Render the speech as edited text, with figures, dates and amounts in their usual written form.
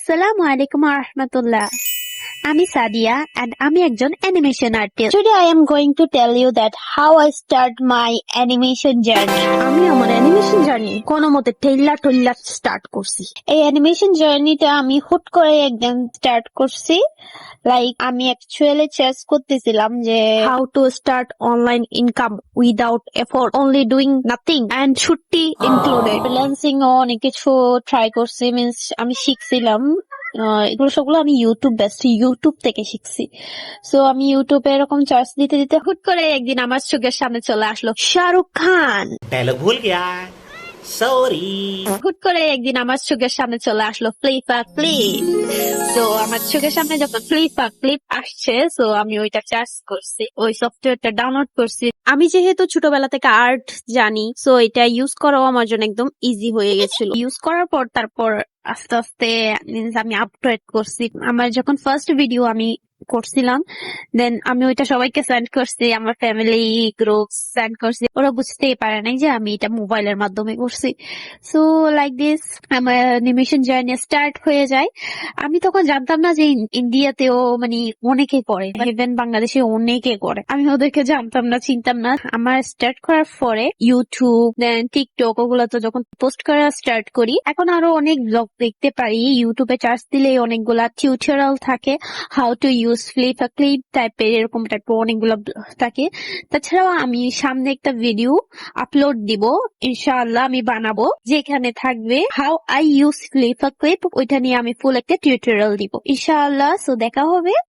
Assalamu alaikum warahmatullah. আমি Sadia and আমি একজন animation artist. Today I am going to tell you that how I start my animation journey. আমি আমার animation journey কোনো মতে টেইলা start করছি। এই animation journey-টা আমি হুট করে একদম স্টার্ট করছি। লাইক আমি অ্যাকচুয়ালি চেস করতেছিলাম যে how to start online income without effort, only doing nothing and ছুটি ইনক্লুডেড। ফ্রিল্যান্সিং ও অনেক কিছু ট্রাই করছি, মিন্স আমি শিখছিলাম। এগুলো সবগুলো আমি ইউটিউব থেকে শিখছি। সো আমি ইউটিউবে এরকম চার্জ দিতে দিতে হুট করে একদিন আমার চোখের সামনে চলে আসলো শাহরুখ খান। डायलॉग भूल गया, सॉरी। হুট করে একদিন আমার চোখের সামনে চলে আসলো ফ্লিপা ক্লিপ। সো আমার চোখের সামনে যখন ফ্লিপা ক্লিপ আসছে, সো আমি ওইটা চার্জ করছি, ওই সফটওয়্যারটা ডাউনলোড করছি। আমি যেহেতু ছোটবেলা থেকে আর্ট জানি, সো এটা ইউজ করাও আমার জন্য একদম ইজি হয়ে গেছিল। ইউজ করার পর তারপর আস্তে আস্তে মিন্স আমি আপডেট করছি। আমার যখন ফার্স্ট ভিডিও আমি করছিলাম, দেন আমি ওইটা সবাইকে সেন্ড করছি, আমার ফ্যামিলি গ্রুপ সেন্ড করছি। ওরা বুঝতেই পারে নাই যে আমি এটা মোবাইলের মাধ্যমে করছি। সো লাইক দিস আমার অ্যানিমেশন জার্নি স্টার্ট হয়ে যায়। আমি তখন জানতাম না যে ইন্ডিয়াতেও মানে অনেকে করে, ইভেন বাংলাদেশে অনেকে করে। আমি ওদেরকে জানতাম না, চিনতাম না। আমার স্টার্ট করার পরে ইউটিউব দেন টিকটক ওগুলো তো যখন পোস্ট করা স্টার্ট করি, এখন আরো অনেক ব্লগ দেখতে পারি। ইউটিউবে চার্জ দিলে অনেকগুলা টিউটোরিয়াল থাকে, হাউ টু ইউজ ফ্লিপা ক্লিপ টাইপের, এরকম টাইপের অনেকগুলো থাকে। তাছাড়াও আমি সামনে একটা ভিডিও আপলোড দিব ইনশাআল্লাহ, আমি বানাবো, যেখানে থাকবে হাউ আই ইউজ ফ্লিপা ক্লিপ, ওইটা নিয়ে আমি ফুল একটা টিউটোরিয়াল দিব ইনশাআল্লাহ। সো দেখা হবে।